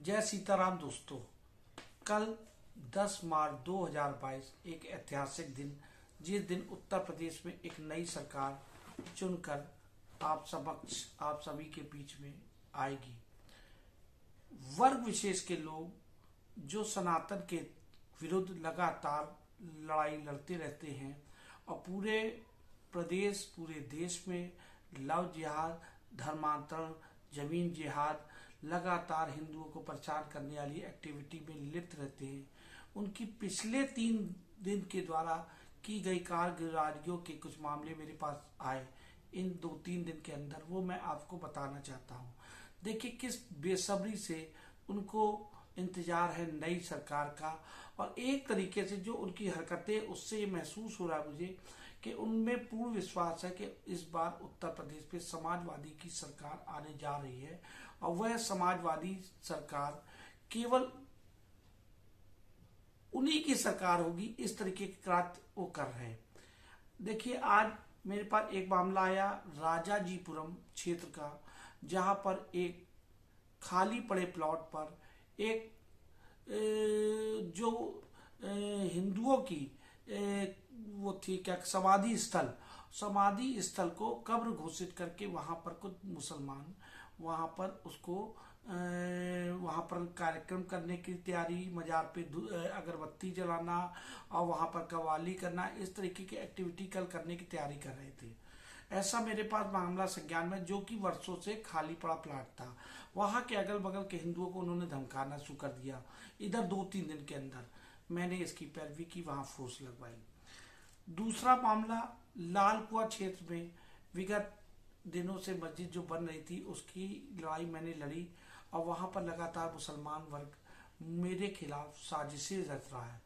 जय सीताराम दोस्तों। कल 10 मार्च 2022 एक ऐतिहासिक दिन, जिस दिन उत्तर प्रदेश में एक नई सरकार चुनकर आप सभी के बीच में आएगी। वर्ग विशेष के लोग जो सनातन के विरुद्ध लगातार लड़ाई लड़ते रहते हैं और पूरे देश में लव जिहाद, धर्मांतरण, जमीन जिहाद, लगातार हिंदुओं को परेशान करने वाली एक्टिविटी में लिप्त रहते हैं। उनकी पिछले 3 दिन के द्वारा की गई कारगुजारियों के कुछ मामले मेरे पास आए। इन 2-3 दिन के अंदर वो मैं आपको बताना चाहता हूँ। देखिए किस बेसब्री से उनको इंतजार है नई सरकार का, और एक तरीके से जो उनकी हरकतें, उससे ये महसूस हो रहा है मुझे कि उनमें पूर्ण विश्वास है कि इस बार उत्तर प्रदेश पे समाजवादी की सरकार आने जा रही है, और वह समाजवादी सरकार केवल उन्हीं की सरकार होगी। इस तरीके के कार्य वो कर रहे हैं। देखिए आज मेरे पास एक मामला आया राजाजीपुरम क्षेत्र का, जहां पर एक खाली पड़े प्लॉट पर एक जो हिंदुओं की वो थी क्या समाधि स्थल को कब्र घोषित करके वहां पर कुछ मुसलमान वहां पर उसको वहां पर कार्यक्रम करने की तैयारी, मजार पे अगरबत्ती जलाना और वहां पर कव्वाली करना, इस तरीके की एक्टिविटी कल करने की तैयारी कर रहे थे। ऐसा मेरे पास मामला संज्ञान में, जो कि वर्षों से खाली पड़ा प्लाट था। वहां के अगल बगल के हिंदुओं को उन्होंने धमकाना शुरू कर दिया। इधर 2-3 दिन के अंदर मैंने इसकी पैरवी की, वहां फोर्स लगवाई। दूसरा मामला लालकुआ क्षेत्र में विगत दिनों से मस्जिद जो बन रही थी उसकी लड़ाई मैंने लड़ी, और वहां पर लगातार मुसलमान वर्ग मेरे खिलाफ साजिशें रच रहा है।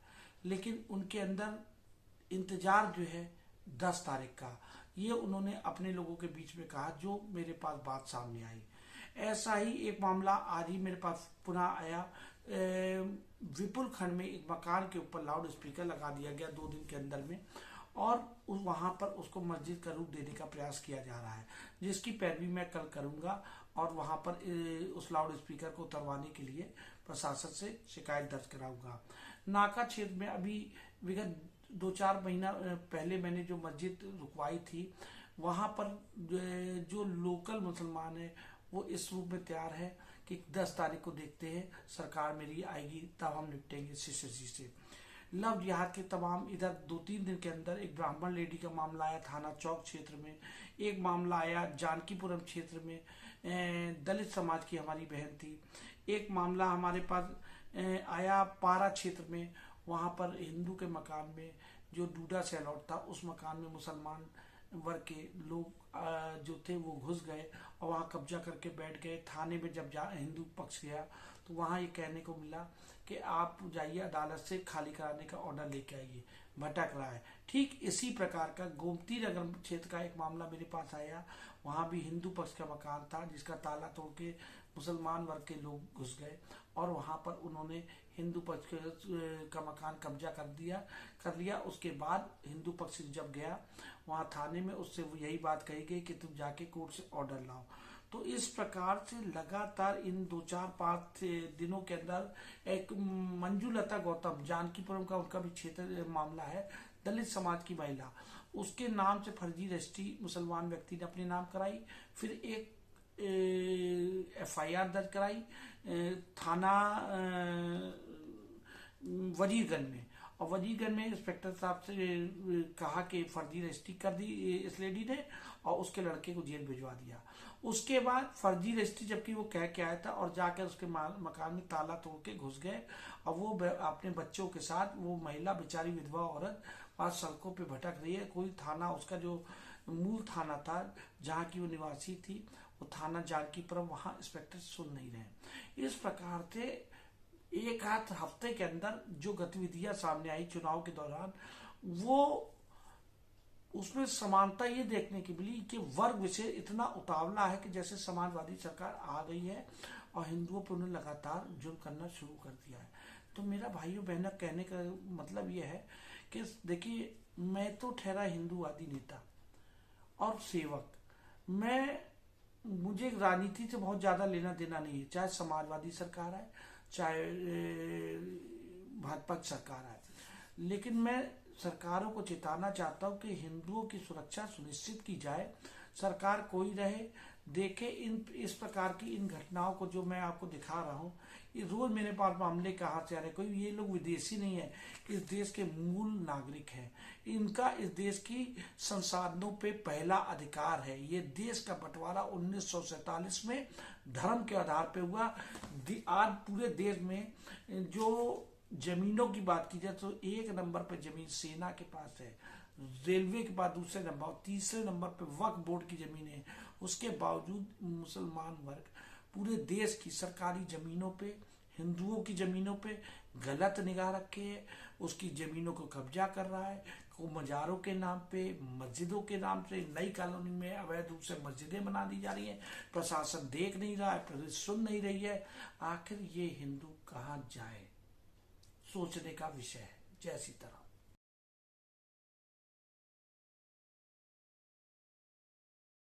लेकिन उनके अंदर इंतजार जो है 10 तारीख का, ये उन्होंने अपने लोगों के बीच में कहा, जो मेरे पास बात सामने आई। ऐसा ही एक मामला आज ही मेरे पास पुनः आया। विपुल खंड में एक मकान के ऊपर लाउड स्पीकर लगा दिया गया 2 दिन के अंदर में, और वहां पर उसको मस्जिद का रूप देने का प्रयास किया जा रहा है, जिसकी पैरवी मैं कल करूंगा। और वहां पर उस लाउड स्पीकर को उतरवाने के लिए प्रशासन से शिकायत दर्ज कराऊंगा। नाका क्षेत्र में अभी विगत 2-4 महीना पहले मैंने जो मस्जिद रुकवाई थी, वहां पर जो लोकल मुसलमान है वो इस रूप में तैयार है कि 10 तारीख को देखते हैं, सरकार मेरी आएगी तब हम निपटेंगे शिष्य से। लव जिहाद के तमाम इधर 2-3 दिन के अंदर एक ब्राह्मण लेडी का मामला आया थाना चौक क्षेत्र में। एक मामला आया जानकीपुरम क्षेत्र में, दलित समाज की हमारी बहन थी। एक मामला हमारे पास आया पारा क्षेत्र में, वहां पर हिंदू के मकान में जो डूडा सेलौट था, उस मकान में मुसलमान वर्ग के लोग जो थे वो घुस गए और वहां कब्जा करके बैठ गए। थाने में जब हिंदू पक्ष गया तो वहां ये कहने को मिला कि आप जाइए अदालत से खाली कराने का ऑर्डर लेके आइए, भटक रहा है। ठीक इसी प्रकार का गोमती नगर क्षेत्र का एक मामला मेरे पास आया। वहां भी हिंदू पक्ष का मकान था, जिसका ताला तोड़ के मुसलमान वर्ग के लोग घुस गए और वहां पर उन्होंने हिंदू पक्ष का मकान कब्जा कर लिया। उसके बाद हिंदू पक्ष जब गया वहां थाने में, उससे यही बात कही गई कि तुम जाके कोर्ट से ऑर्डर लाओ। तो इस प्रकार से लगातार इन 2-4-5 दिनों के अंदर एक मंजुलता गौतम, जानकीपुरम का उनका भी क्षेत्र मामला है, दलित समाज की महिला, उसके नाम से फर्जी रजिस्ट्री मुसलमान व्यक्ति ने अपने नाम कराई। फिर एक FIR दर्ज कराई थाना वजीरगंज में, और वजीरगंज में इंस्पेक्टर साहब से कहा कि फर्जी रजिस्ट्री कर दी इस लेडी ने, और उसके लड़के को जेल भिजवा दिया। उसके बाद फर्जी रजिस्ट्री जबकि वो कह के आया था, और जाकर उसके मकान में ताला तोड़ के घुस गए, और वो अपने बच्चों के साथ, वो महिला बेचारी विधवा औरत वहां सड़कों पे भटक रही है। कोई थाना, उसका जो मूल थाना था जहाँ की वो निवासी थी, वो थाना जानकीपुरम, वहां इंस्पेक्टर सुन नहीं रहे। इस प्रकार से एक आध हफ्ते के अंदर जो गतिविधियां सामने आई चुनाव के दौरान, वो उसमें समानता ये देखने की मिली कि वर्ग विषय इतना उतावला है कि जैसे समाजवादी सरकार आ गई है और हिंदुओं पर उन्होंने लगातार जुर्म करना शुरू कर दिया है। तो मेरा भाइयों बहनों कहने का मतलब ये है कि देखिए, मैं तो ठहरा हिंदूवादी नेता और सेवक। मैं मुझे राजनीति से बहुत ज्यादा लेना देना नहीं है, चाहे समाजवादी सरकार है, चाहे भाजपा की सरकार है, लेकिन मैं सरकारों को चेताना चाहता हूं कि हिंदुओं की सुरक्षा सुनिश्चित की जाए। सरकार कोई रहे, देखे इन इस प्रकार की इन घटनाओं को जो मैं आपको दिखा रहा हूँ, ये रोज मेरे पास मामले कहाँ से आ रहे। कोई ये लोग विदेशी नहीं है, इस देश के मूल नागरिक हैं। इनका इस देश की संसाधनों पे पहला अधिकार है। ये देश का बंटवारा 1947 में धर्म के आधार पे हुआ। आज पूरे देश में जो जमीनों की बात की जाए तो एक नंबर पे जमीन सेना के पास है, रेलवे के बाद दूसरे नंबर और तीसरे नंबर पे वक्फ बोर्ड की जमीन है। उसके बावजूद मुसलमान वर्ग पूरे देश की सरकारी जमीनों पे, हिंदुओं की जमीनों पे गलत निगाह रखे है, उसकी जमीनों को कब्जा कर रहा है। को मजारों के नाम पे, मस्जिदों के नाम से नई कॉलोनी में अवैध रूप से मस्जिदें बना दी जा रही हैं। प्रशासन देख नहीं रहा है, पुलिस सुन नहीं रही है। आखिर ये हिंदू कहाँ जाए, सोचने का विषय है। जय सीताराम।